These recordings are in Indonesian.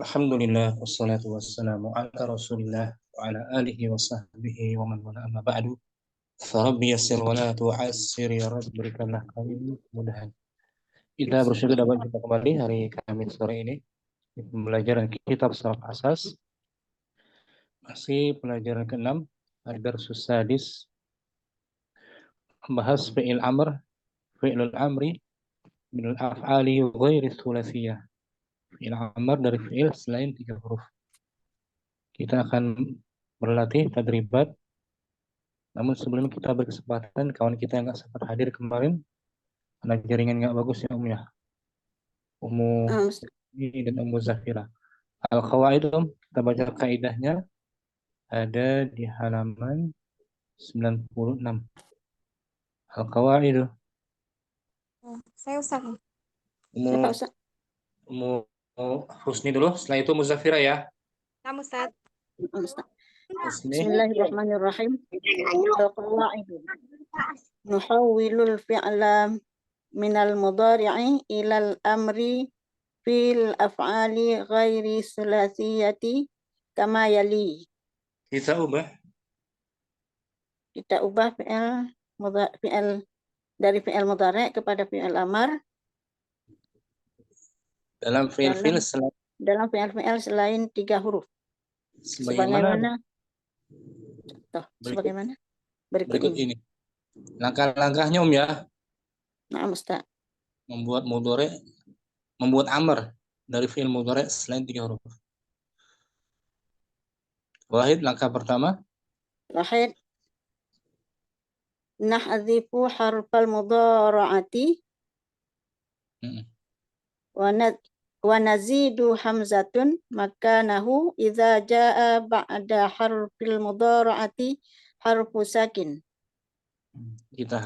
Alhamdulillah wassalatu wassalamu ala Rasulillah wa ala alihi wa sahbihi wa man wala amma ba'du. Farabbi yassir wa la tu'assir ya Rabb, berikanlah kami kemudahan. Kita bersyukur dapat jumpa kembali hari Kamis sore ini di pembelajaran kitab Sharh Asas. Masih pelajaran ke-6 Ad-Darsus Sadis, membahas fi'il amr, fi'lul amri min al-af'ali ghairi thulathiyah. Fi'il amr dari fi'il selain 3 huruf. Kita akan berlatih tadribat. Namun sebelum kita berkesempatan, kawan kita yang nggak sempat hadir kemarin, karena jaringan nggak bagus ya ya. Ummu ini dan Ummu Zafira. Al-Qawaid, kita baca kaidahnya ada di halaman 96. Al-Qawaid. Saya Ustaz. Ummu Husni dulu, setelah itu Ummu Zafira ya. Kamu Ustaz. Bismillahirrahmanirrahim. Al-Qawaid. Nuhawwilul fi'la minal mudhari'i ilal amri fil af'ali ghairi sulasiyati kama yali. Kita ubah fi'il dari fi'il mudhari' kepada fi'il amar dalam fi'il selain 3 huruf. Sebagaimana berikut ini. Langkah-langkahnya ya. Nah, Ustaz. Membuat amr dari fi'il mudhari' selain 3 huruf. Wahid, langkah pertama. Wahid, nahdzifu harfal mudhara'ati wa nazidu hamzatun makanahu idza jaa ba'da harfil mudhara'ati harfu sakin. Kita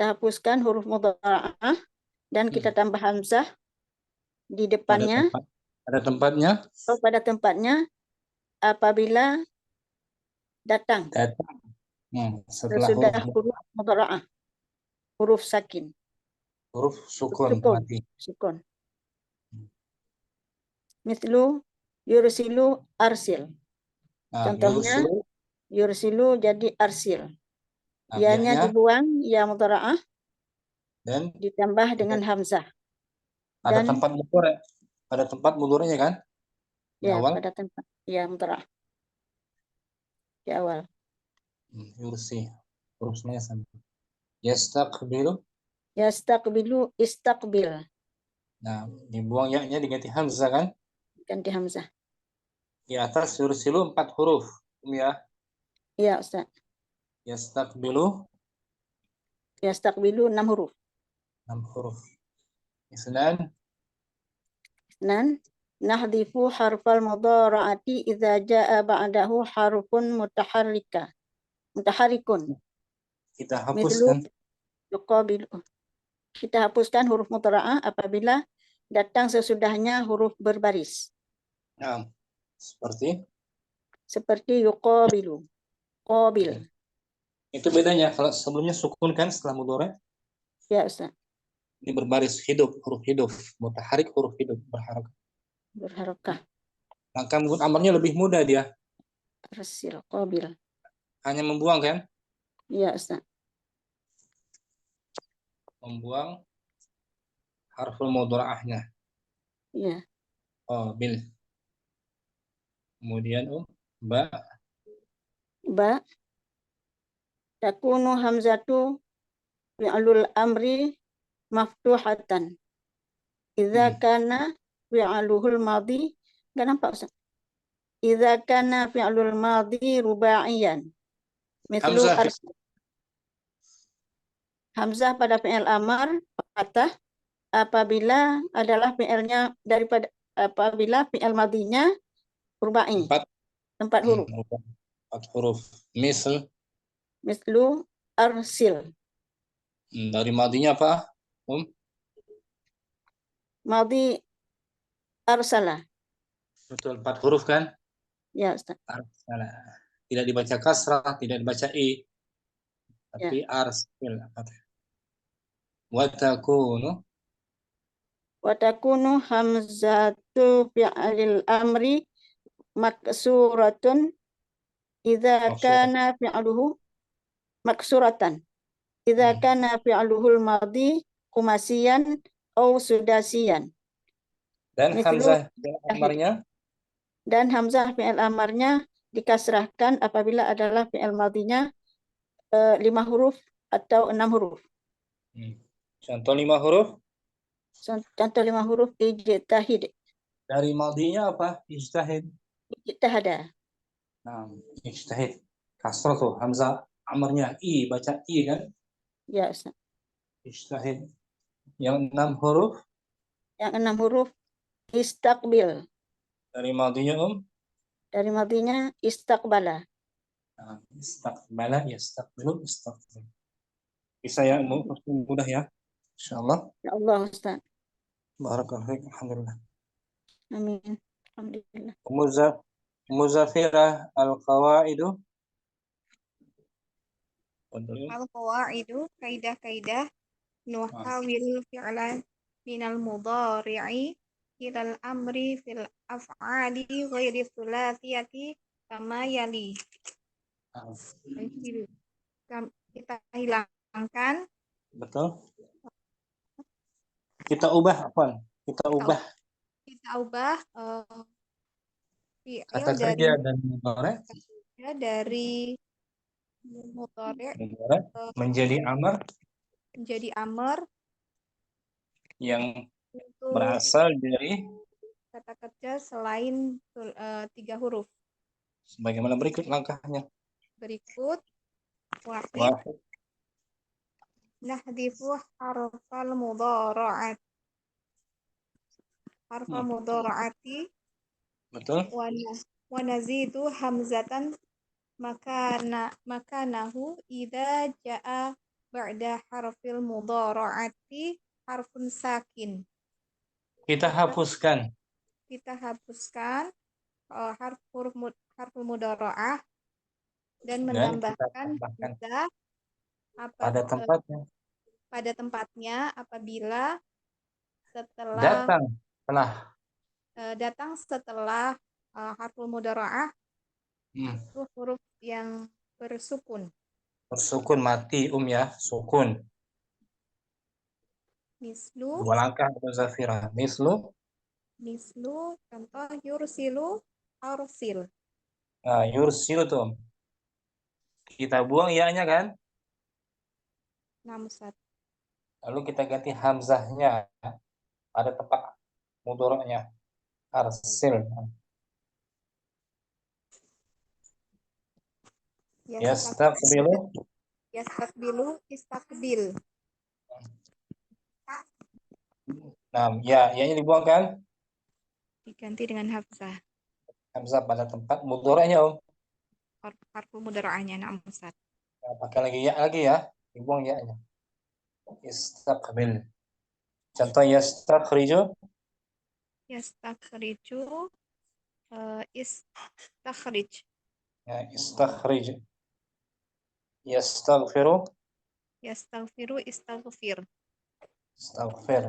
hapuskan huruf mudhara'ah dan kita tambah hamzah di depannya. Pada tempatnya apabila datang. Sesudah huruf mudhara'ah, huruf sakin. Huruf sukun. Mislu yursilu arsil. Contohnya yursilu jadi arsil. Ianya dibuang, ya mudhara'ah, dan ditambah dengan hamzah. Pada tempat mudhari'nya kan? Ya, pada tempat. Ya, mudhara'ah. Di awal. Yursi. Hurufnya sama. Yastaqbilu. Istaqbil. Nah, dibuang ya-nya diganti hamzah kan? Ganti hamzah. Di atas yursilu 4 huruf. Ya. Iya, Ustaz. Yastaqbilu 6 huruf. 6 huruf. Isnan nahdzifu harfal mudhara'ati idza jaa ba'dahu harfun mutaharrikun. Kita hapuskan. Kita hapuskan huruf mudhara'ah apabila datang sesudahnya huruf berbaris. Nah, seperti yuqabilu. Qabil. Itu bedanya kalau sebelumnya sukun kan setelah mudhari'? Ya, Ustaz. Ini berbaris huruf hidup, mutaharik huruf hidup berharakah. Langkah membuat amarnya lebih mudah dia. Arsil qabil. Hanya membuang kan? Iya, Ustaz. Membuang harful mudhara'ahnya. Iya. Bil. Kemudian ba. Takunu hamzatu fi'lul amri maftuhatan. Idza kana fi'luhul madhi, enggak nampak Ustaz. Idza kana fi'lul madhi ruba'iyan. Mithlu arsil. Hamzah pada fi'il amar fathah apabila adalah fi'ilnya apabila fi'il madhinya rubai. 4 huruf. 4 huruf. Mislu arsil. Dari madhinya apa? Madhi arsala. Betul, 4 huruf kan? Ya, Ustaz. Arsala. Tidak dibaca kasrah, tidak dibaca i. Tapi arsil. Wa takunu wa takunu hamzatu fi'lil amri maksuratun idza Maksurat. kana fi'luhu maksuratan idza kana fi'luhul madhi kumasiyan au sudasiyan. Dan Mithlu hamzah fi'il amarnya dan hamzah fi'il amarnya dikasrahkan apabila adalah fi'il madhinya 5 huruf atau 6 huruf. Contoh 5 huruf Contoh 5 huruf ijtahid. dari madinya apa? Ijtahid. Ijtahada. Nah, ijtahid. Kasrah tuh hamzah amarnya i, baca i kan? Ya, Ustaz. Ijtahid. Yang 6 huruf Yang 6 huruf istaqbil. dari madinya Dari madhinya istaqbala. Nah, istaqbala, yastaqbilu, istaqbil. Bisa ya, mudah ya. Insyaallah. Ya Allah, Ustaz. Barakallahu fiik. Alhamdulillah. Amin. Alhamdulillah. Muzafirah al-qawaidu. Al-qawaidu kaidah-kaidah nuhawil fi'lan minal mudhari'i ilal amri fil af'ali ghairi thulathiyati kama yali. Kita hilangkan, Betul. Kita ubah apa? Kita ubah fi'il kata dari kerja dan mudhari mudhari' menjadi amar menjadi amr yang untuk berasal dari kata kerja selain 3 huruf. sebagaimana berikut langkahnya. Berikut wahid Wahid. nahdifu harfal mudhara'at. Harfal mudhara'ati Betul. wa nazidu hamzatan makanahu idza jaa ba'da harfil mudhara'ati harfun sakin. Kita hapuskan harful mudhara'ah dan kita menambahkan tambahkan hamzah pada tempatnya apabila datang setelah harful mudhara'ah itu huruf yang bersukun. bersukun mati ya, sukun. Mislu 2 langkah muzafirah. Mislu contoh yursilu arsil. Nah, yursil tuh. Kita buang ya-nya kan? Namusat. Lalu kita ganti hamzahnya pada tempat mudhari'nya. Arsil. Yastaqbilu istaqbil. Nah, ya-nya dibuang kan? Diganti dengan hamzah. Hamzah pada tempat mudhari'nya, Harfu mudhara'ahnya namusat. Nah, pakai lagi ya. Dibuang ya-nya. Istaqbil. Contoh yastakhriju. Yastakhriju istakhrij. Ya, istakhrij. Yastaghfiru. Yastaghfiru istaghfir. Astaghfir.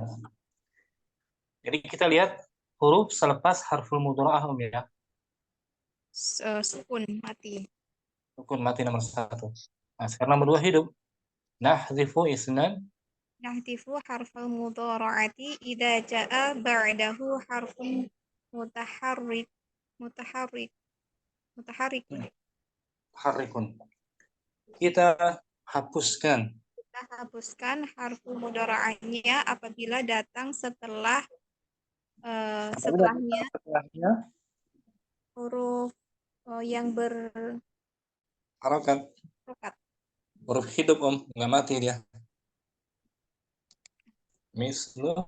Jadi kita lihat huruf selepas harful mudhara'ah ya. Sukun mati. Sukun mati nomor 1. Nah, sekarang nomor 2 hidup. Nahdzifu isnan. Nahdifu harfal mudhara'ati idza jaa ba'dahu harfun mutaharrikun. Kita hapuskan harfu mudhara'ahnya apabila datang setelahnya huruf yang berharokat. Huruf hidup nggak mati dia. Mislu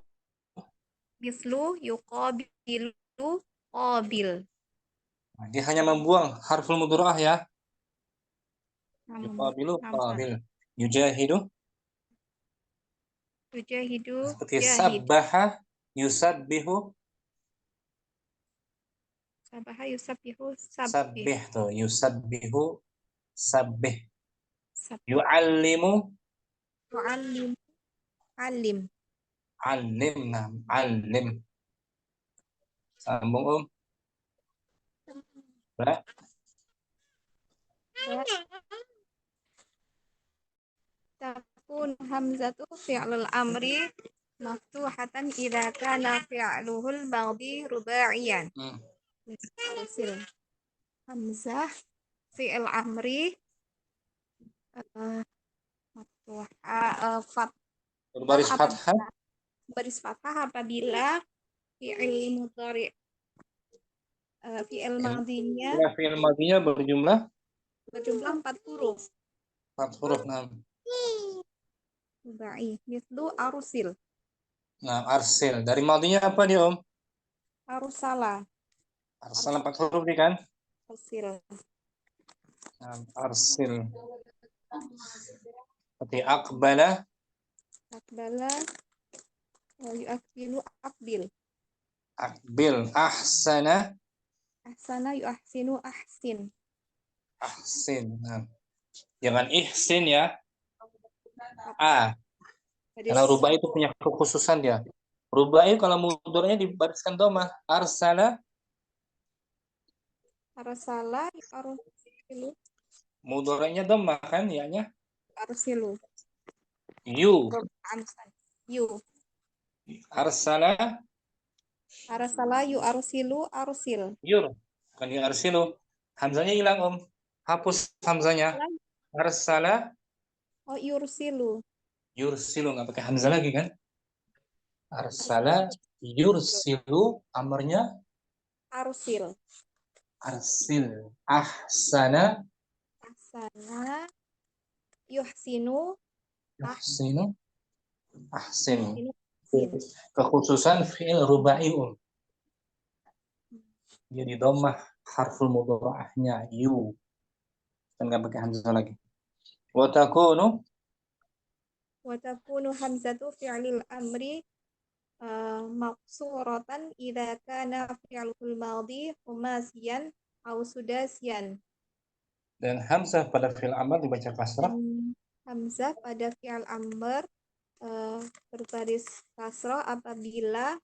yuqabilu qabil. Nah, dia hanya membuang harful mudhara'ah ya. Yuqabilu qabil. Yujahidu seperti jahid. sabbaha yusabbihu. Sabbaha yusabbihu Sabbih tuh, yusabbihu sabbih. Yu'allimu alim. Alim, nah, alim. Sambung Ba. Takun hamzatu fi'lul amri maftuhatan idza kana fi'luhul madhi rubaiyan. Misil hamzah fi'il amri Berbaris fathah. baris fathah apabila fi'il mudhari fi'il madhinya Fi'il madinya berjumlah 4 huruf. 4 huruf. Nah, Rubai mislu arusil, nah, arsil. Dari madinya apa dia, Om? arusala, Arsal 4 huruf nih kan? arsil, Nah, arsil. Seperti akbala, akbala, yu'akbilu, akbil, akbil, ahsana, ahsana, yu'ahsinu, ahsin. ahsin. Nah, jangan ihsin ya. Karena rubai itu punya kekhususan dia. Rubai kalau mudornya dibariskan domah. Arsala, Arsala, arsilu, mudornya domah kan, ya-nya. arsilu. Yu, Yu. arsala, Arsala, yu, arsilu, arsil. yur. Bukan yu arsilu. Hamzanya hilang, Om. Hapus hamzanya. Arsala, Oh, yursilu. yursilu. Nggak pakai hamzah lagi kan? Arsala, yursilu. Amarnya Arsil. arsil. Ahsana, Ahsana, yuhsinu, yuhsinu, ahsin. yuhsinu, ahsin. Kekhususan fi'il rubai, Om. Jadi dhammah harful mudhara'ahnya yu. Kan nggak pakai hamzah lagi. Wa takunu Wa takunu hamzatu fi'lil amri maqsuratan idza kana fi'lul madhi khumasiyan aw sudasiyan. dan hamzah pada fi'il amr dibaca kasrah. Hamzah pada fi'il amr berbaris kasrah apabila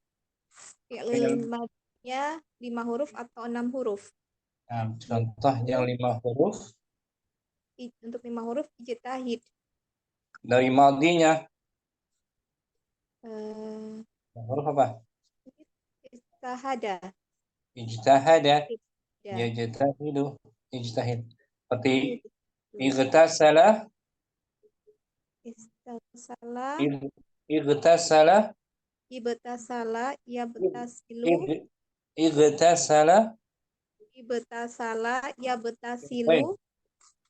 fi'il madhinya 5 huruf atau 6 huruf. Nah, contoh yang 5 huruf Untuk 5 huruf ijtahid. dari madinya. Huruf apa? Ijtahada. Ijtahada, yajtahidu, ijtahid. Seperti igtasala, Istasala, igtasala, ibtasala, yabtasilu, igtasala, ibtasala, yabtasilu,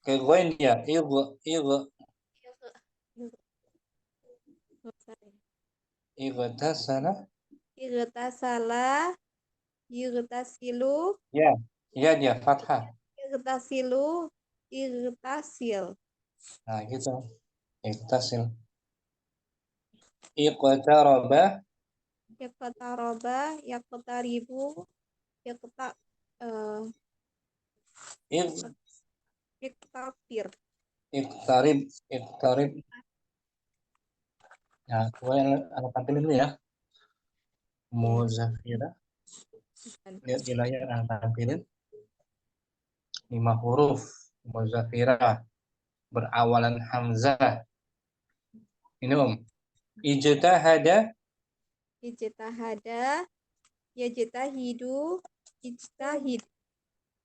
ke ghain dia, igtasala. igtasala, yugtasilu, Ya, ya dia fathah. igtasilu, igtasil. Nah, gitu. Igtasil. Iqtaraba, Yaqtaroba, yaqtaribu, yaqta iqtafir. iqtarib, iqtarib. Nah, gue anak tampilin dulu ya. Muzafira. Lihat di layar anak tampilin. 5 huruf. Muzafira. Berawalan hamzah. Ini Om. Ijtahada. Ijtahada, yajtahidu, ijtahid.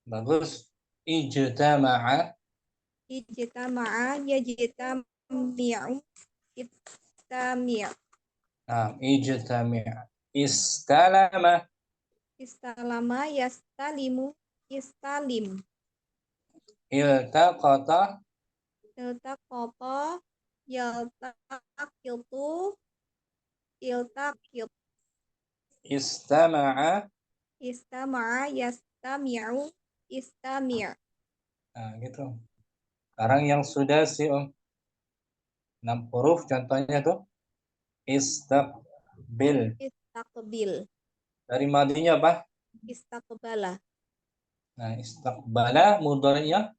Bagus. Ijtama'a. Ijtama'a, yajtami'u, ijtami'. Nah, ijtami'. Istalama. Istalama, yastalimu, istalim. Iltaqata. Iltaqata, yaltaqitu, iltaqit. Istama'a. Istama'a, yastami'u, istami'. Nah, gitu. Sekarang yang sudah sih Om. 6 huruf contohnya tuh. Istaqbil. Istaqbil. Dari madinya apa? Istaqbala. Nah, istaqbala mudhari'nya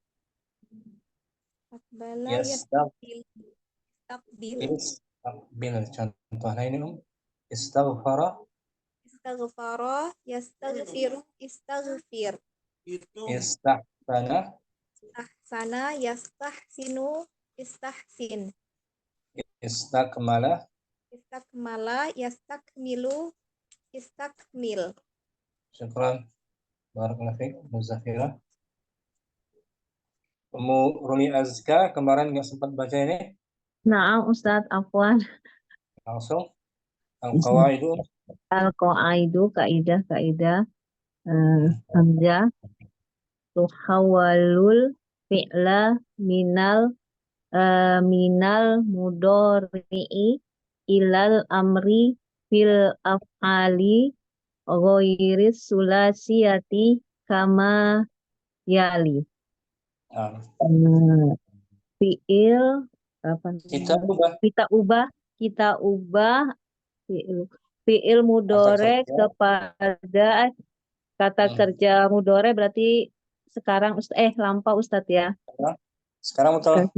Istaqbala, yastaqbil. yastaqbil. Istaqbil. Istaqbil. Contohnya ini Om. Istaghfara. Istaghfara, yastaghfiru, istaghfir. Istahsana. Istahsana, yastahsinu, istahsin. Istakmala. Istakmala, yastakmilu, istakmil. Syukran. Barakallahu fiik, Muzafira. Rumi Azka kemarin nggak sempat baca ini, Naam Ustadz, afwan. langsung al-qawaidu. Al-qaidu, kaidah hamzah tuhawalul fi'la minal mudhari'i ilal amri fil af'ali ghairis sulasiyati kama yali. Nah, Fi'il apa kita namanya? ubah Kita ubah fi'il mudhari kerja. kepada kata kerja mudhari berarti sekarang lampau Ustadz ya. Sekarang betul.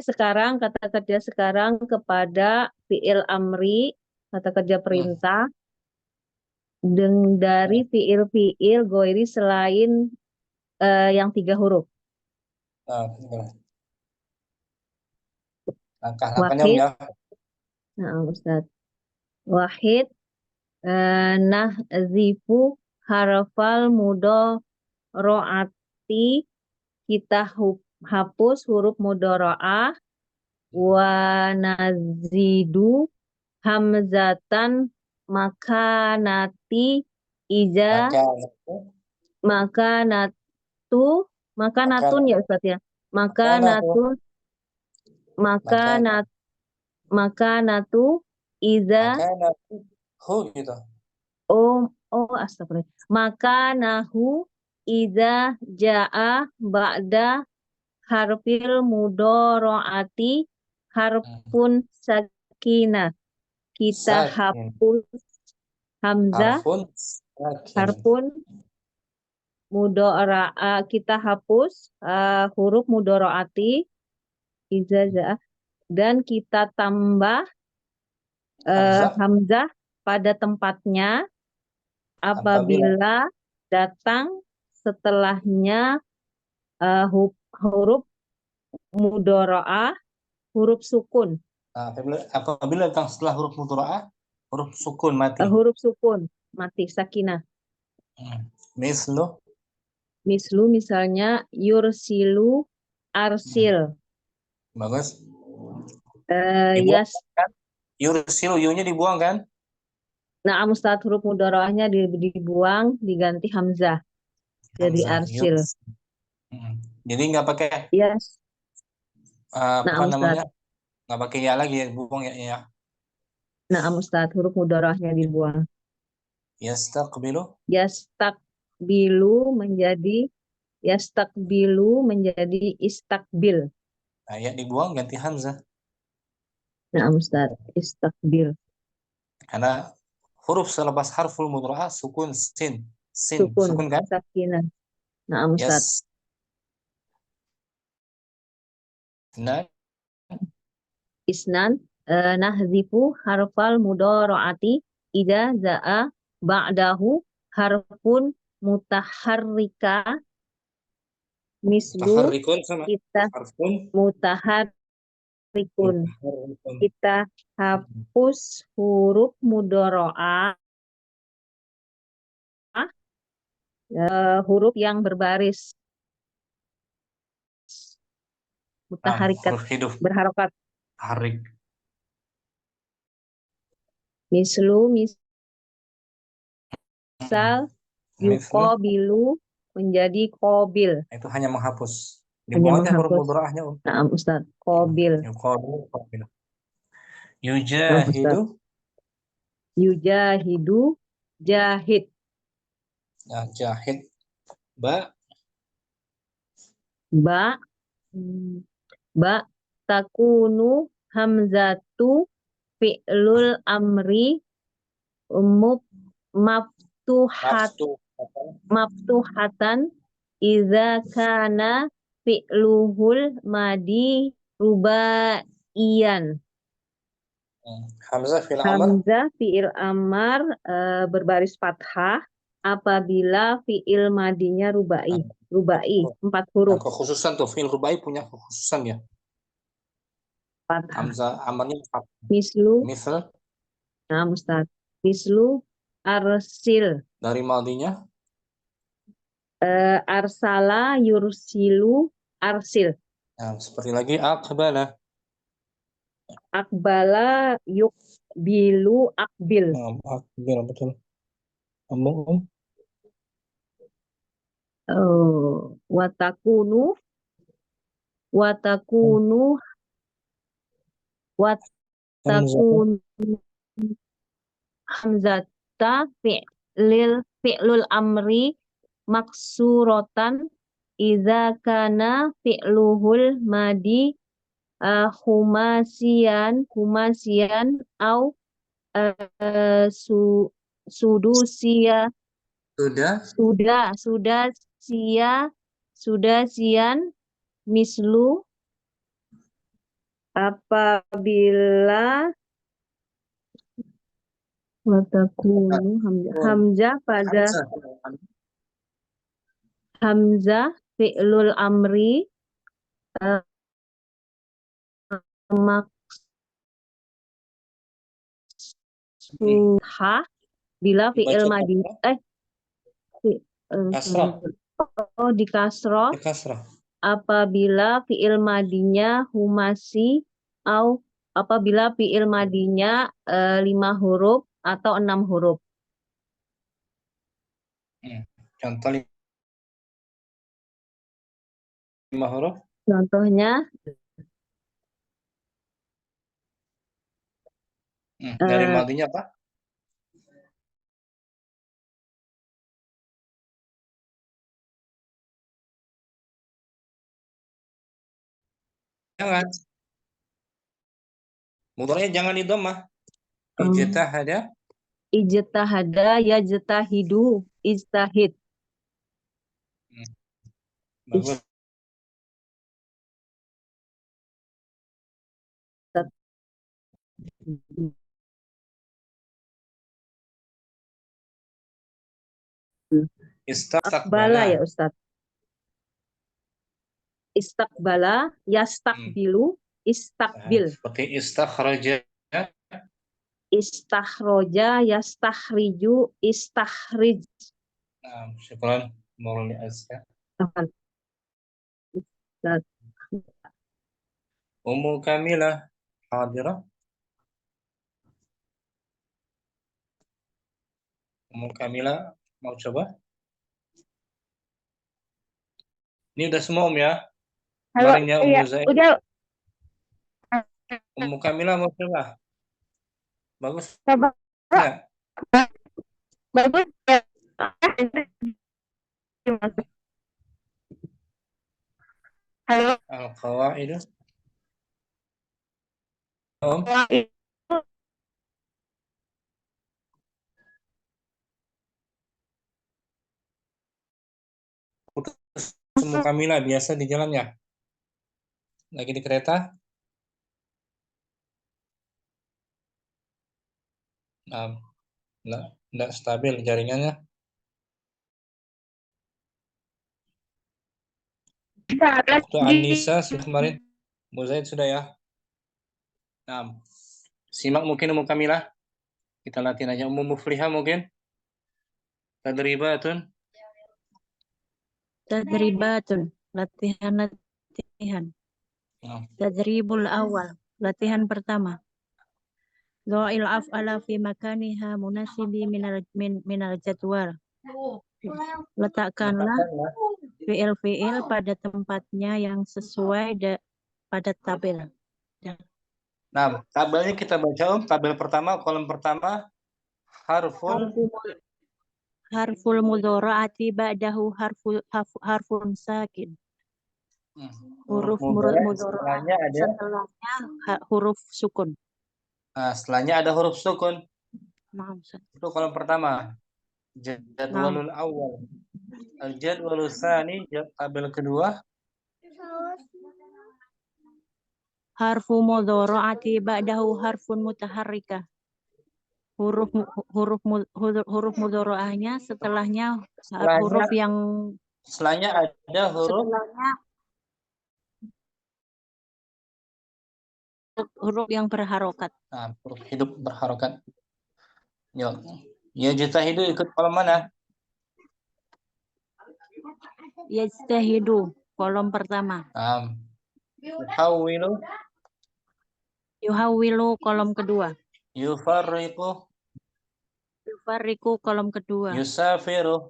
Sekarang kata kerja sekarang kepada fi'il amri, kata kerja perintah dari fi'il ghairi selain yang 3 huruf. Langkah-langkahnya Wahid. ya. Nah, Ustadz. Wahid nahzifu harfal mudhari'ati, kita hapus huruf mudhari'ah, wa nazidu hamzatan makanati iza makanatun ya Ustaz ya. Makanatu iza gitu. Astagfirullah. Makanahu iza jaa ba'da harfil mudhari'ati harfun sakinah. Kita hapus hamzah harfun mudhari'ah, kita hapus huruf mudhari'ati iza jaa dan kita tambah hamzah pada tempatnya apabila datang setelahnya huruf mudhari'ah, huruf sukun. Apabila datang setelah huruf mudhari'ah, huruf sukun mati. Huruf sukun mati, sakinah. Mislu misalnya yursilu, arsil. Bagus. Yursilu, yu-nya dibuang kan? Nah, Ustadz, huruf mudhari'ahnya dibuang, diganti hamzah. Jadi arsil. Jadi nggak pakai apa namanya? Nggak pakai ya lagi, buang ya. Nah, Ustadz, huruf mudhari'ahnya dibuang. Yastakbilu menjadi istakbil. Nah, ya dibuang ganti hamzah. Nah, Ustadz, istakbil. Karena huruf selepas harful mudhari'ah sukun sukun kan? Sakinah. Nah, Ustadz. Isnan nahzifu harfal mudhari'ati idza za'a ba'dahu harfun mutaharrika mislu kita mutaharrikun. Kita hapus huruf mudhari'ah, huruf yang berbaris mutaharikat, berharokat. Harik. Misal yuqabilu menjadi qabil. Itu hanya menghapus. Dibuang aja huruf mudhari'ahnya. Nah, Ustaz, qabil. Yuqabil. Yujahidu, jahid. Nah, jahid. Ba takunu hamzatu fi'lul amri maftuhatan idza kana fi'luhul madi rubaiyan. Hamzah fil amr. Hamzah fi'il amar berbaris fathah apabila fi'il madinya rubai. Rubai, 4 huruf. Nah, kekhususan tuh fi'il rubai punya kekhususan ya. Fathah. Hamzah amarnya Mislu, misal nah Ustaz. Mislu arsil. dari madinya Arsala yursilu arsil. nah, seperti lagi aqbala. Akbala yukbilu akbil. Aqbil betul. Ngomong Watakunu watakunu watakunu hamzata fi'lul amri maksurotan idza kana fi'luhul madi humasian au sudusia sudah sian mislu apabila watakunu hamzah pada hamzah fi'lul amri maksuhah bila fi'il madi kasrah. di kasroh apabila fi'il madinya humasi atau apabila fi'il madinya 5 huruf atau 6 huruf. Contoh 5 huruf. Contohnya Dari madinya apa? Jangan. Mudhari'nya jangan di dhammah. Ijtahada. Ijtahada yajtahidu ijtahid. Bagus. Istakbala ya Ustaz. Istakbala yastakbilu istakbil. Seperti istakhraja. Istakhroja yastakhriju istakhrij. Syukran Maulana Azka. Ummu Kamilah hadirah. Ummu Kamilah mau coba? Ini udah semua ya? Kemarinnya Ummu Zaid. Udah. Ummu Kamilah mau coba? Bagus. Coba. Enggak? Bagus ya. Halo. Al-Qawaidu. Om. Ummu Kamilah biasa di jalannya. Lagi di kereta. Enggak stabil jaringannya. Waktu Anissa kemarin, Bu Zaid sudah ya. Nah, simak mungkin Ummu Kamilah. Kita latihan aja. Ummu Muflihah mungkin. Tadribatun. Latihan. Tadribul awal. Latihan pertama. Dha'il af'ala fi makaniha munasibi minal jadwal. Letakkanlah fi'il-fi'il pada tempatnya yang sesuai pada tabel. Nah, tabelnya kita baca tabel pertama, kolom pertama harful mudhora'ati ba'dahu harfun sakin. Huruf mudhora'ah setelahnya huruf sukun. Nah, setelahnya ada huruf sukun. Nah, itu kolom pertama. Jadwalul awal. Al-jadwalul tsani, tabel kedua. harfu mudharaati ba'dahu harfun mutaharrikah. Huruf huruf mudharaahnya setelahnya huruf yang Setelahnya ada huruf setelahnya huruf yang berharokat. huruf hidup berharokat. Yuk. Ya jitahidu ikut kolom mana? Yajtahidu kolom pertama. Yuhawwilu, Yuhawwilu kolom kedua. yufarriqu, Yufarriqu kolom kedua. yusafiru,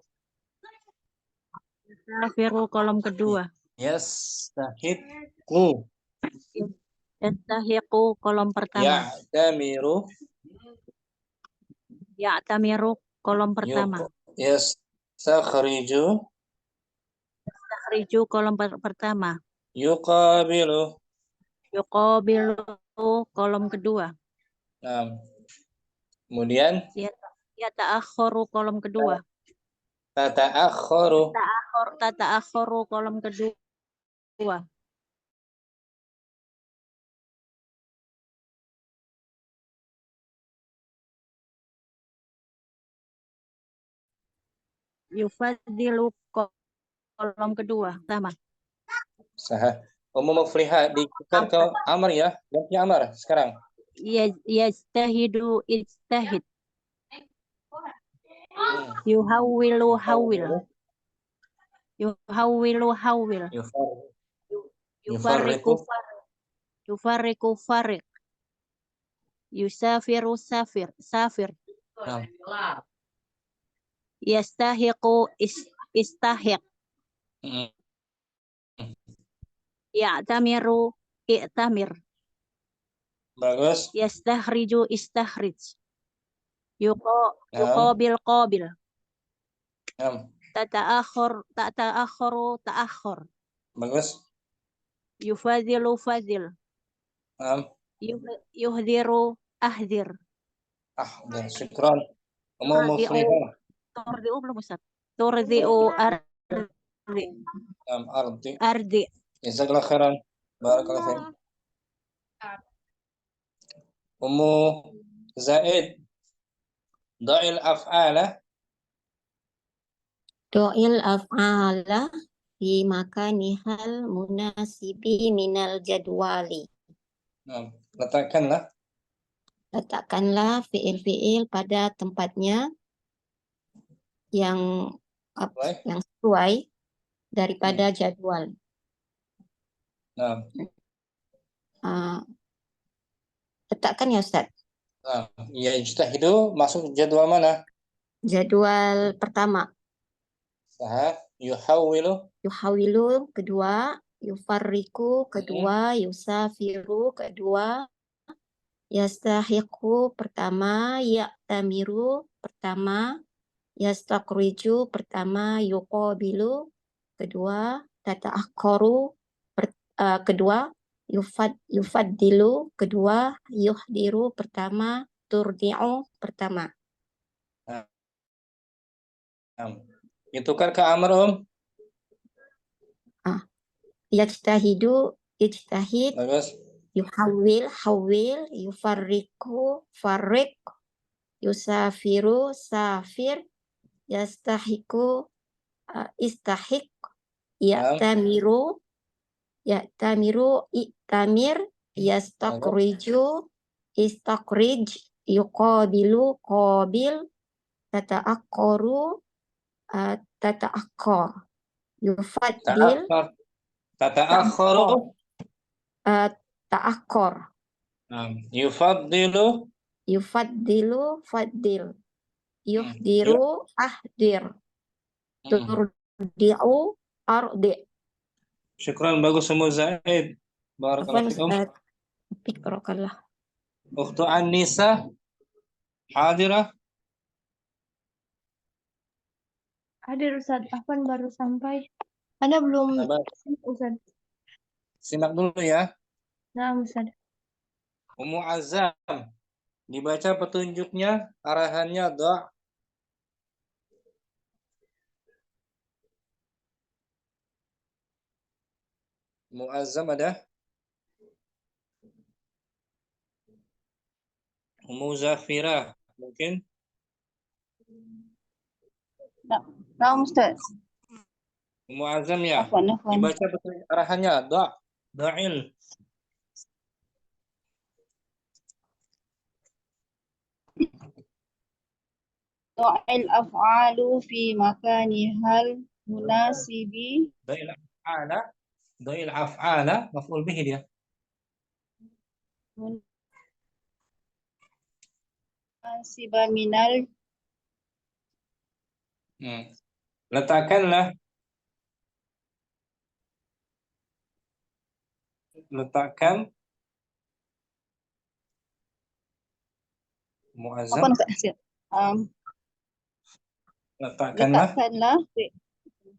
Yusafiru kolom kedua. yastahiqu, Yastahiqu kolom pertama. ya'tamiru, Ya'tamiru kolom pertama. yastakhriju, Takhriju kolom pertama. yuqabilu. Yuqabilu kolom kedua. Kemudian Yata'akhkharu kolom kedua. tata'akhkharu, Tata'akhkharu kolom kedua. Yufadilu kolom kedua sama. sah. Mufliha ditukar ke amr ya. Ganti amr sekarang. Yajtahidu ijtahid. Yuhawwilu hawwil. Yuhawwilu hawwil. Yufarriqu, Yufarriqu farriq. Yusafiru safir. Yastahiqu istahiq. Ya'tamiru i'tamir. Bagus. Yastahrijo istahrij. Yuqabil qabil. Tata'akharu ta'akhur. Bagus. Yufadilu fadil. Yuhdiru ahdir. Dan syukran. Mufliha. Turdi'u belum Ustaz? Turdi'u ardi. Jazakallah khairan. Barakallahu fiik. Zaid. Da'il af'ala. Do'il af'ala fi makanihal munasibi minal jadwali. Letakkanlah fi'il-fi'il pada tempatnya yang sesuai daripada jadwal. Letakkan ya Ustaz. Ya ijtahidu masuk jadwal mana? Jadwal pertama. Yuhawilu kedua, yufarriku kedua, yusafiru kedua, yastahiqu pertama, ya'tamiru pertama, yastakhriju pertama, yuqabilu kedua, tata'akhkharu kedua, yufaddilu kedua, yuhdiru pertama, turdi'u pertama. Ditukar ke amr Yajtahidu ijtahid. Bagus. Yuhawwil hawwil, yufarriqu farriq, yusafiru safir, yastahiqu istahiq, ya'tamiru i'tamir, yastakhriju istakhrij, yuqabilu qabil, tata'akhkharu tata'akhkhar, yufaddil tata'akhkharu ta'akhkhar, yufaddilu faddil, yuhdiru ahdir, turdi'u ardi. Syukran, bagus semua Zaid. Barakallahu fikum. Barakallah. Ukhtu An-Nisa hadirah. Hadir Ustaz, Afwan baru sampai. Anda belum Ustaz. Simak dulu ya. Nah, Ustaz. Ummu Azam. Dibaca petunjuknya, arahannya da'. Ummu Azam ada? Muzafirah mungkin. Nah, Ustaz. Muazzam ya. Afwan. Dibaca betul arahannya. Da'il. Do'il af'alu fi makanihal munasibi. Da'il af'ala. Da'il af'ala. Maf'ul bihi dia. Munasiba minal. Letakkanlah muazzam. Apa Ustaz? Letakkanlah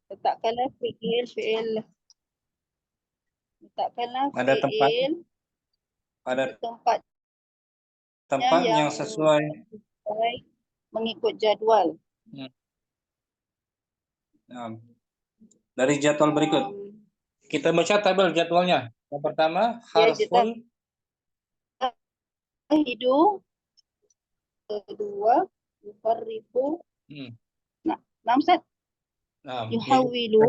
Letakkanlah fi'il. Letakkanlah pada tempat fi'il pada tempat tempat yang sesuai mengikut jadwal. Nah, dari jadwal berikut. Kita baca tabel jadwalnya. Yang pertama harful Hidu. Kedua yufarriqu. Nah, Ustaz. Yuhawilu.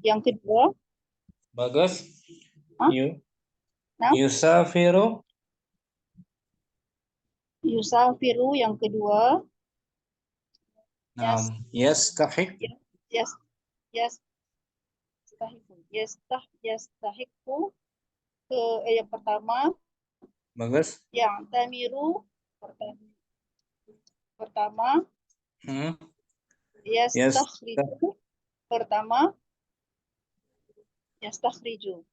Yang kedua. Bagus. Nah. Yusafiru yang kedua. Yastahiq. Yastahiqu yang pertama. Bagus. Yang tamiru pertama. Yastakhriju pertama. Yastakhriju.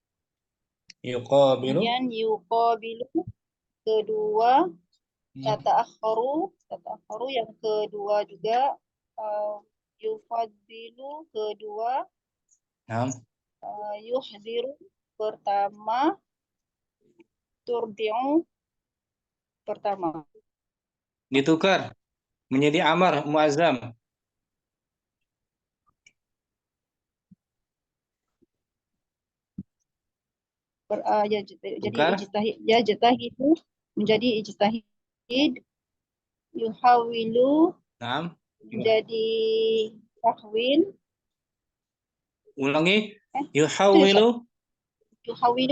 Yuqabilu. Kemudian yuqabilu kedua. Tata'akharu yang kedua juga. Yufadilu kedua. Yuhdiru pertama. Turdi'u pertama. Ditukar menjadi amar muazzam. Jadi ijtahid itu menjadi ijtahid. Yuhawilu menjadi tahwil. Ulangi. Yuhawilu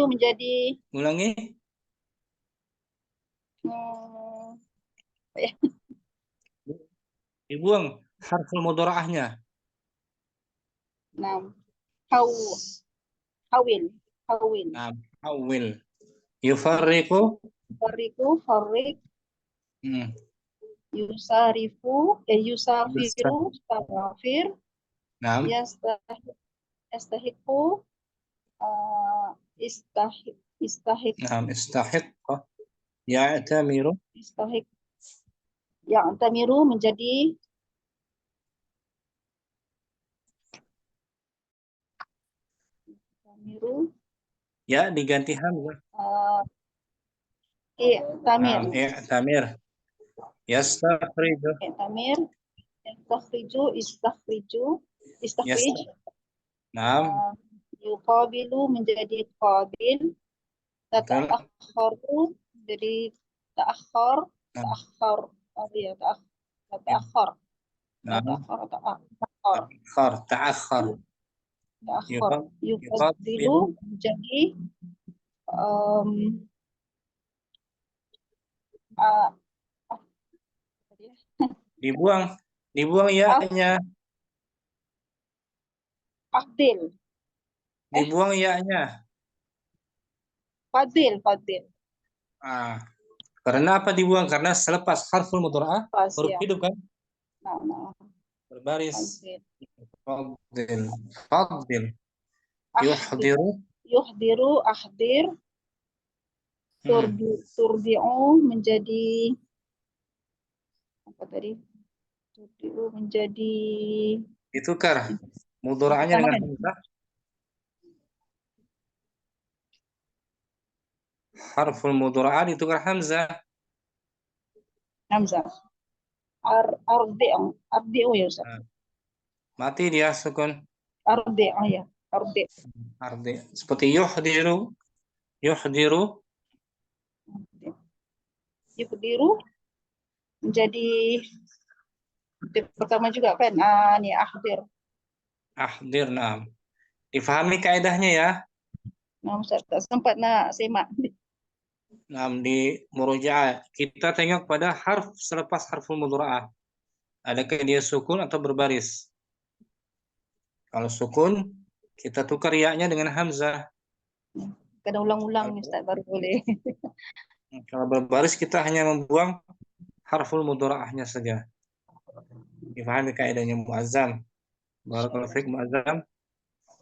menjadi. Ulangi. Dibuang harful mudhara'ahnya. Hawil. Hawil. Yufarriqu. Farriq. Yusafiru tawafir. Yastahiqu Istahiq. Ya'tamiru. Ya'tamiru menjadi Ya diganti hamzah. I'tamir. Yastakhriju. Istakhrij. Yuqabilu menjadi qabil. Tata'akharu jadi ta'akhar. Ta'akhar. Yuqabilu menjadi dibuang ya-nya. Afdil. Dibuang ya-nya. Fadil. Karena apa dibuang? Karena selepas harful mudhara'ah huruf hidup kan? Berbaris. Fadil. Yuhdiru ahdir. Turdi'u menjadi apa tadi? Turdi'u menjadi ditukar mudhara'ahnya dengan hamzah. Harful mudhara'ah ditukar hamzah. Ardi'u ya Ustaz. Mati dia sukun. Ardi'u ya. Ardi. Seperti yuhdiru. Yuhdiru menjadi di pertama juga kan nih akhir. Ahdir, nah. Difahami kaidahnya ya. Nah, Ustaz, tak sempat nak semak. Nah, di murojaah kita tengok pada harf selepas harful mudharaah. Adakah dia sukun atau berbaris? Kalau sukun, kita tukar ya-nya dengan hamzah. Kena ulang-ulang nih Ustaz baru boleh. Kalau berbaris kita hanya membuang harful mudharaahnya saja. Difahami kaidahnya Muazzam. Barakallahu fiik Muazzam.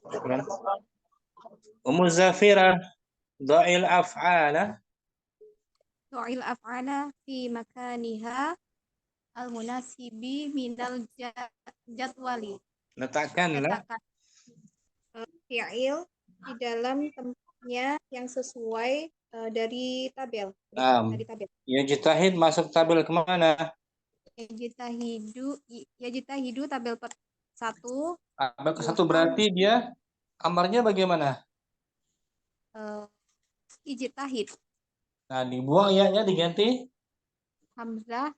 Syukran. Ummu Zafira, dha'il af'ala. Tu'il af'ala fi makaniha al-munasibi minal jadwali. Letakkanlah Letakkan fi'il di dalam tempatnya yang sesuai dari tabel. Naam. Dari tabel. Yajtahid masuk tabel kemana? Yajtahidu tabel satu. Tabel ke satu berarti dia amarnya bagaimana? Ijtahid. Nah, dibuang ya-nya diganti Hamzah.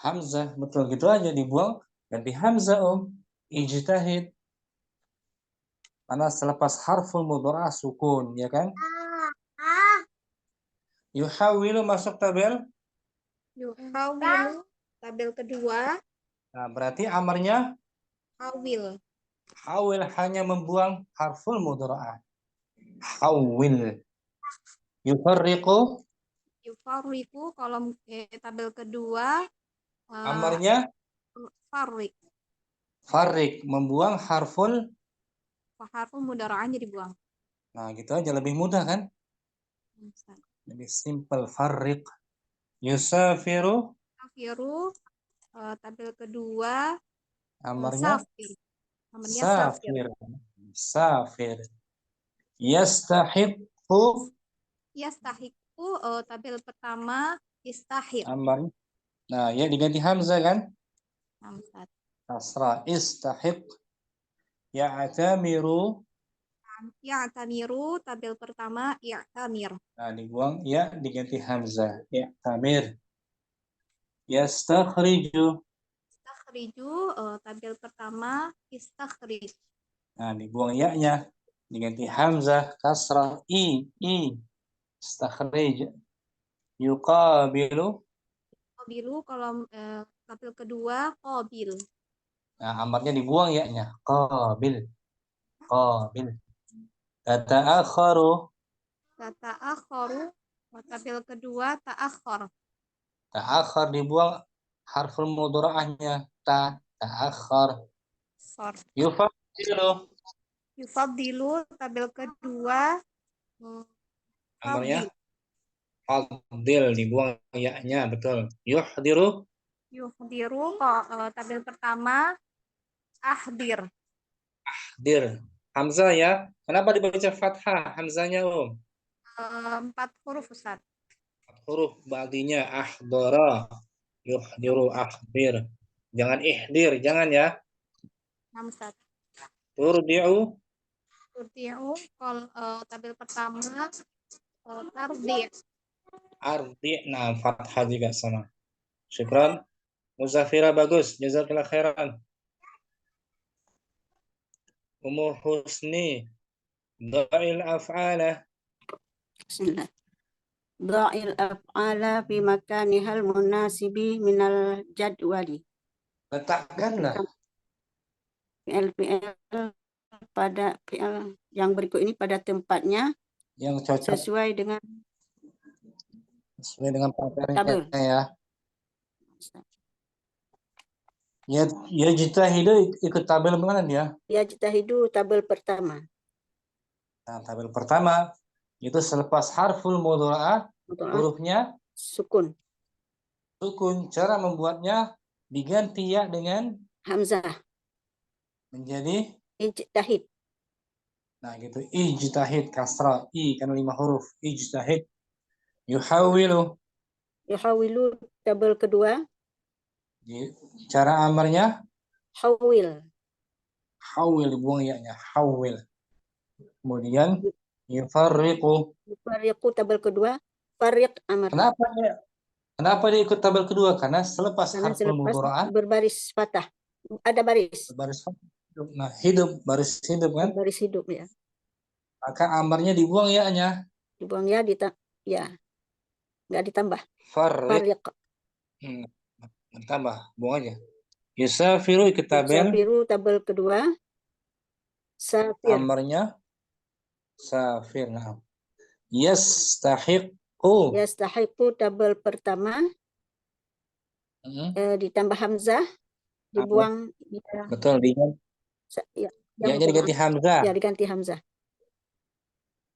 hamzah. Betul gitu aja dibuang ganti hamzah Ijtahid. Karena selepas harful mudharaah sukun, ya kan? Yuhawilu masuk tabel. Yuhawilu tabel kedua. Nah, berarti amarnya Hawil. hawil hanya membuang harful mudharaah. Hawil. Yufarriqu Yufarriqu kolom tabel kedua. amarnya Farriq. farriq membuang harful. Harful mudharaahnya dibuang. Nah, gitu aja lebih mudah kan? Lebih simple. Farriq. Yusafiru Safiru tabel kedua. amarnya Safir. Namanya Safir. Safir. Yastahiqu Yastahiqu tabel pertama istahiq. amarnya. Nah, ya diganti hamzah kan? Hamzah. Kasrah istahiq. Ya'tamiru. Ya'tamiru tabel pertama i'tamir. Nah, dibuang ya diganti hamzah. Ya'tamir. Yastakhriju. Istakhriju tabel pertama istakhrij. Nah, dibuang ya-nya diganti hamzah kasrah i. Istakhrij. Yuqabilu. Qabilu kolom tabel kedua qabil. Nah, amarnya dibuang ya-nya. Qabil. Tata'akharu. Tata'akharu tabel kedua ta'akhar. Ta'akhar dibuang harful mudharaahnya. Ta'akhar. Sor. Yufadilu. Yufadilu tabel kedua Amarnya fadil dibuang ya-nya, betul. Yuhdiru. Yuhdiru tabel pertama ahdir. Dir. Hamzah ya. Kenapa dibaca fathah hamzahnya, 4 huruf Ustaz. Huruf ba'dinya ahdara. Yuhdiru ahdir. Jangan ihdir, jangan ya. Nah, Ustaz. Turdi'u. Turdi'u tabel pertama tardi'. Ardi. Nah, fathah juga sama. Syukran. Muzafira bagus. Jazakallah khairan. Ummu Husni. Dha'il af'ala. Bismillah. Dha'il af'ala fi makanihal munasibi minal jadwali. Letakkanlah Fi'il pada fi'il yang berikut ini pada tempatnya yang cocok sesuai dengan materinya tabel. ya. Ya jitahidu ikut tabel mana dia? Yajtahidu tabel pertama. Nah, tabel pertama itu selepas harful mudharaah hurufnya Sukun. sukun. Cara membuatnya diganti ya dengan Hamzah. menjadi Ijtahid. nah gitu. Ijtahid kasrah i kan 5 huruf. Ijtahid. Yuhawilu. Yuhawilu tabel kedua. Cara amarnya Hawil. hawil, buang ya-nya. Hawil. Kemudian yufarriqu. Yufarriqu tabel kedua. Farriq amar. Kenapa ya? Kenapa dia ikut tabel kedua? Karena selepas Karena harful selepas mudharaah berbaris fathah. Ada baris. baris hidup. Nah, hidup baris hidup kan? Berbaris hidup ya. Maka amarnya dibuang ya-nya. Dibuang ya, ya. Nggak ditambah. Farriq. Fariq. Ditambah, buang aja. Yusafiru ikut tabel. Safiru tabel kedua. Safir. Amarnya safir. Nah. Yastahiqu. Yastahiqu tabel pertama. Ditambah hamzah. Dibuang. Ya, Betul, ya, ya-nya diganti hamzah. ya diganti hamzah.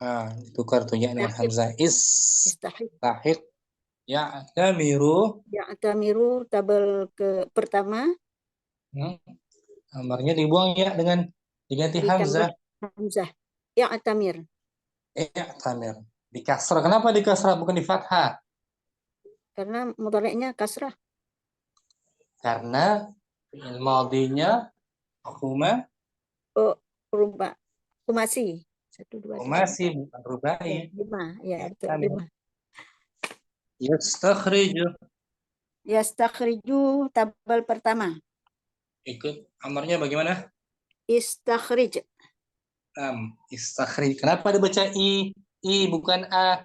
Nah, tukar tuh ya dengan hamzah. Istahiq. Istahiq. Ya'tamiru. Ya'tamiru tabel ke pertama. Amarnya dibuang ya dengan diganti hamzah. Hamzah. Ya'tamir. I'tamir. Di kasrah. Kenapa di kasrah bukan di fathah? Karena mudhari'nya kasrah. Karena fi'il madinya huma Rubah. Kumasi. 1, 2, 3, masih bukan rubai. 5. Ya, betul. Ya'tamir. 5. Yastakhriju. Yastakhriju tabel pertama. Ikut amarnya bagaimana? Istakhrij. Istakhrij. Kenapa dibaca i bukan a?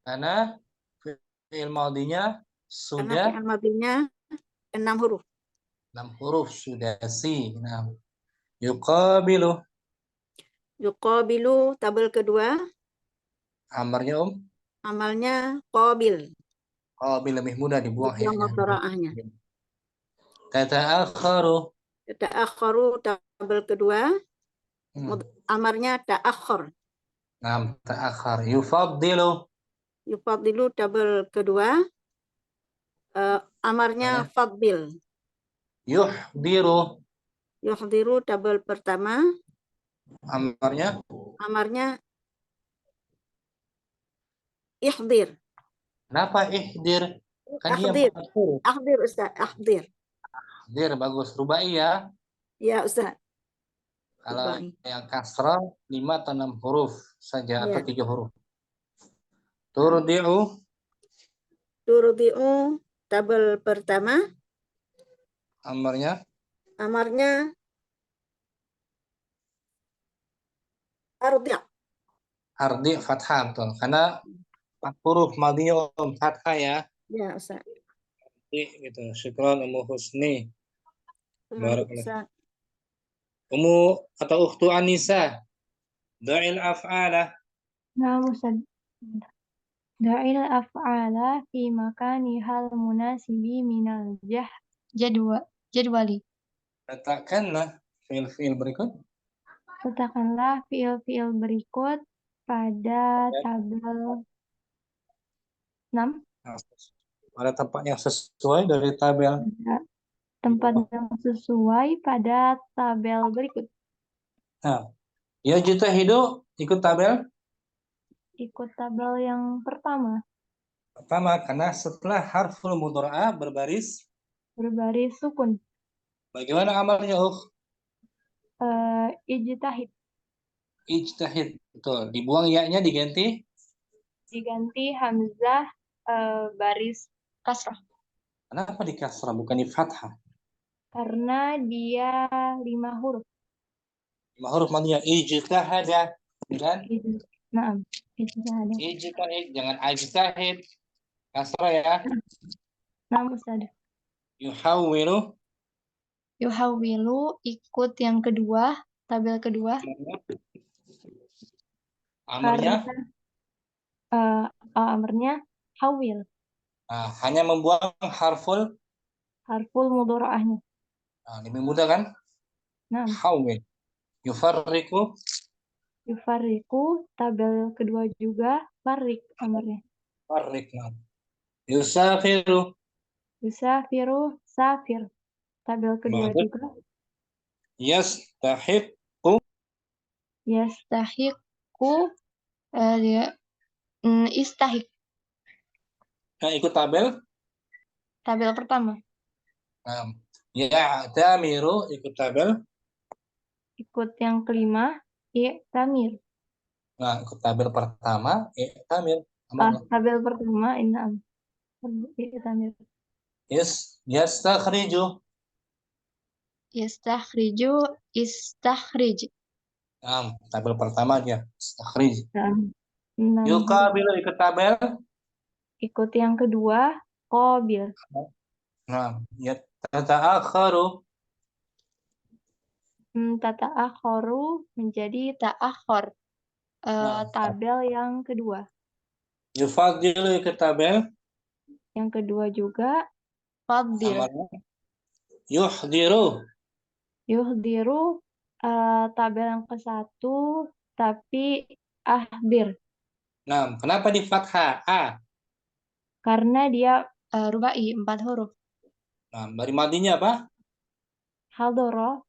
Karena fi'il madinya sudah Karena fi'il madinya 6 huruf. 6 huruf sudah si. Nah, yuqabilu. Yuqabilu tabel kedua. Amarnya Amalnya qabil. Qabil lebih mudah dibuang Dibuang mudhari'ahnya. Tata'akharu. Ta'akharu tabel kedua. Amarnya ta'akhir. Nah, ta'akhar. Yufaddilu. Yufaddilu tabel kedua. Amarnya faddil. Yuhdiru. Yuhdiru tabel pertama. Amarnya ihdir. Kenapa ihdir? Kan dia Ahdir. 4 huruf. Ahdir Ustaz, ahdir. Ahdir bagus. Rubai ya. Ya Ustaz. Kalau Rubai. yang kasrah 5 atau 6 huruf saja atau 3 huruf. Turdi'u. Turdi'u tabel pertama. Amarnya ardi'. ardi fathah betul. Karena 4 huruf madinya fathah ya. Ya Ustaz. Gitu. Syukran Ummu Husni. Barakallah. Ustaz. Ummu atau ukhtu Anisa. Da'il af'ala. Nah, Ustaz. Da'il af'ala fi makanihal munasibi minal jadwali. Letakkanlah fi'il-fi'il berikut. Letakkanlah fiil-fiil berikut pada tabel 6. Pada tempat yang sesuai dari tabel. Tempat yang sesuai pada tabel berikut. Nah, ya jitahidu ikut tabel. Ikut tabel yang pertama. Pertama, karena setelah harful mudhari'ah berbaris Sukun. Bagaimana amalnya, Ijtahid. Ijtahid. Betul. Dibuang ya-nya diganti hamzah baris kasrah. Kenapa di kasrah bukan di fathah? Karena dia 5 huruf. 5 huruf maksudnya ijtahada. Kan? Naam. Ijtahada. Ijtahid, jangan ajtahid. Kasrah ya. Naam Ustaz. Yuhawwilu Ikut yang kedua, tabel kedua. Amarnya? Amarnya hawil. Nah, hanya membuang harful Mudhari'ahnya. Nah, lebih mudah kan? Nah. Hawil. Yufarriku tabel kedua juga farrik amarnya. Farrik. Nah. Yusafiru safir. Tabel kedua juga. Yastahiqu Istahik. Nah, ikut tabel Pertama. Ya'tamiru ikut tabel. Ikut yang kelima, i'tamir. Nah, ikut tabel pertama, i'tamir. Amal. tabel pertama inam. Tamir. Yes, yastakhriju. Yastakhriju, istakhrij. Tabel pertama aja. Istakhrij. Nah, 6 huruf. Yuqabilu ikut tabel. Ikut yang kedua, qabil. Tata'akharu. Tata'akharu menjadi ta'akhor. Tabel yang kedua. Yufadilu ikut tabel. Yang kedua juga, Fadil. Amalnya. Yuhdiru. yuhdiru, tabel yang ke-1, tapi ahdir. Kenapa di fathah? Karena dia Rubai, 4 huruf. Dari madinya apa? haldoro.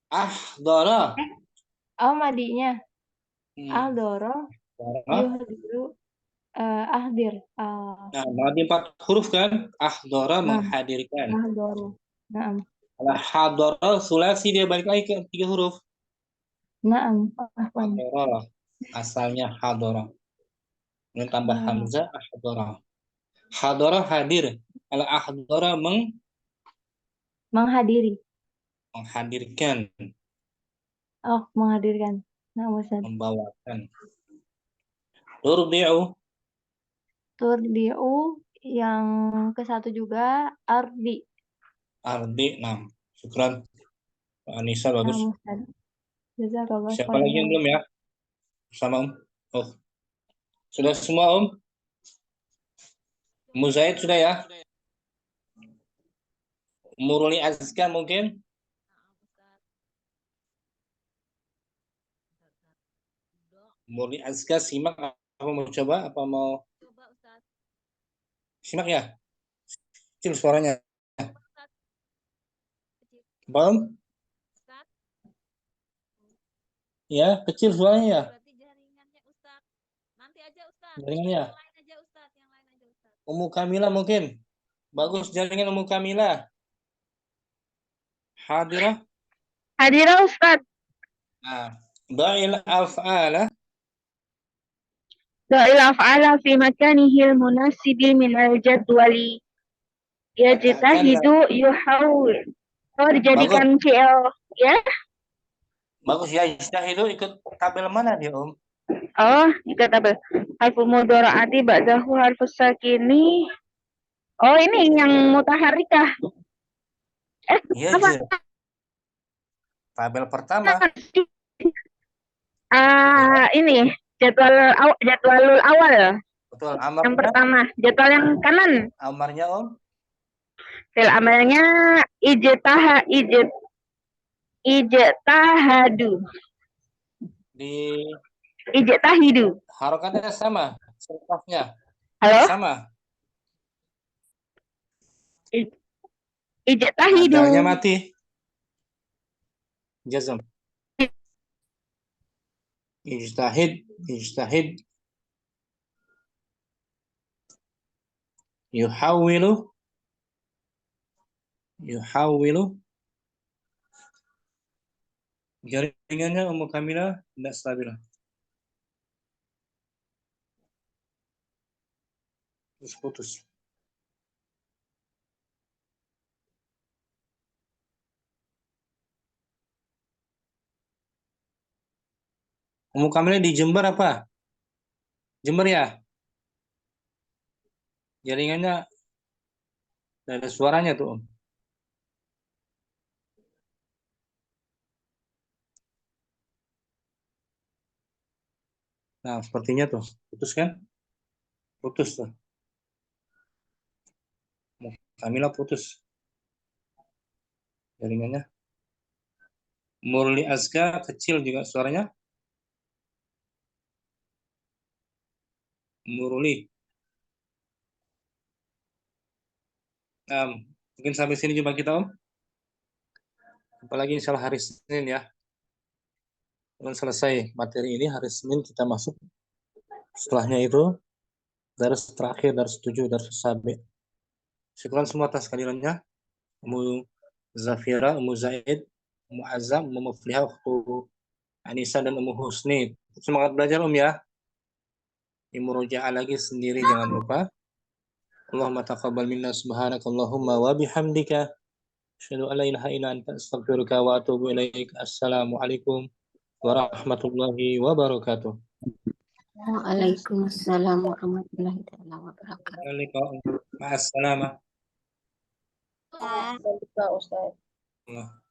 Ahdara. Madinya. Aldoro, yuhdiru, ahdir. Madi 4 huruf kan? Ahdara menghadirkan. Ahdoro. Naam. Kalau hadara sulasi dia balik lagi ke 3 huruf. Naam. Hadara. Asalnya hadara. Ini tambah hamzah ahdara. Hadara hadir. Kalau ahdara Menghadiri. menghadirkan, Menghadirkan. Nah, Ustaz. membawakan. Turdi'u. Turdi'u, yang ke-1 juga, ardi. Ardi. Syukran. Pak Anissa bagus. Nah, Ustaz. Jazakallah Siapa khairan. lagi yang belum ya? Sama Oh. Sudah semua Muzaid sudah ya? Muruli Azka mungkin? Muruli Azka simak apa mau coba? Apa mau? Simak ya? Kecil suaranya. Belum? Ya, kecil suaranya ya? Berarti jaringannya Ustaz. Nanti aja Ustaz. Jaringannya? Yang lain aja Ustaz. Ummu Kamila mungkin? Bagus jaringan Ummu Kamila. Hadirah? Hadirah Ustaz. Da'il af'ala. Da'il af'ala fi makanihil munasibil minal jadwali. Yajtahidu yuhawil. Dijadikan fi'il ya. Bagus ya, yajtahidu ikut tabel mana dia Ikut tabel. Harful mudharaati ba'dahu harfus sakini. Ini yang mutaharrikah. Iya, apa? Tabel pertama. Ini jadwalul awal. Betul, Yang pertama, jadwal yang kanan. Amarnya Fil amalnya ijtahadu. Di Ijtahidu. harokatnya sama, sertafnya. Halo? Sama. Ijtahidu. Adalnya mati. Jazm. Ijtahid. Yuhawwilu. Jaringannya Ummu Kamila tidak stabil. Terus putus. Ummu Kamila di Jember apa? Jember ya? Jaringannya tidak ada suaranya tuh, Nah, sepertinya tuh. Putus kan? Putus tuh. Kamila putus. Jaringannya. Murli Azka kecil juga suaranya. Murli. Mungkin sampai sini jumpa kita, Apalagi insya Allah hari Senin ya. Dan selesai materi ini hari Senin kita masuk. Setelahnya itu dars terakhir, dars 7, dars sabi. Syukuran semua atas kehadirannya. Ummu Zafira, Ummu Zaid, Ummu Azam, Ummu Muflihah, Anissa dan Ummu Husni. Semangat belajar ya. Di murojaah lagi sendiri jangan lupa. Allahumma taqabbal minna subhanakallahumma wa bihamdika asyhadu an la ilaha illa anta astaghfiruka wa atubu ilaik. Assalamualaikum warahmatullahi wabarakatuh. Waalaikumsalam warahmatullahi wabarakatuh. Ma'assalamah. Lupa, Ustaz. Allah.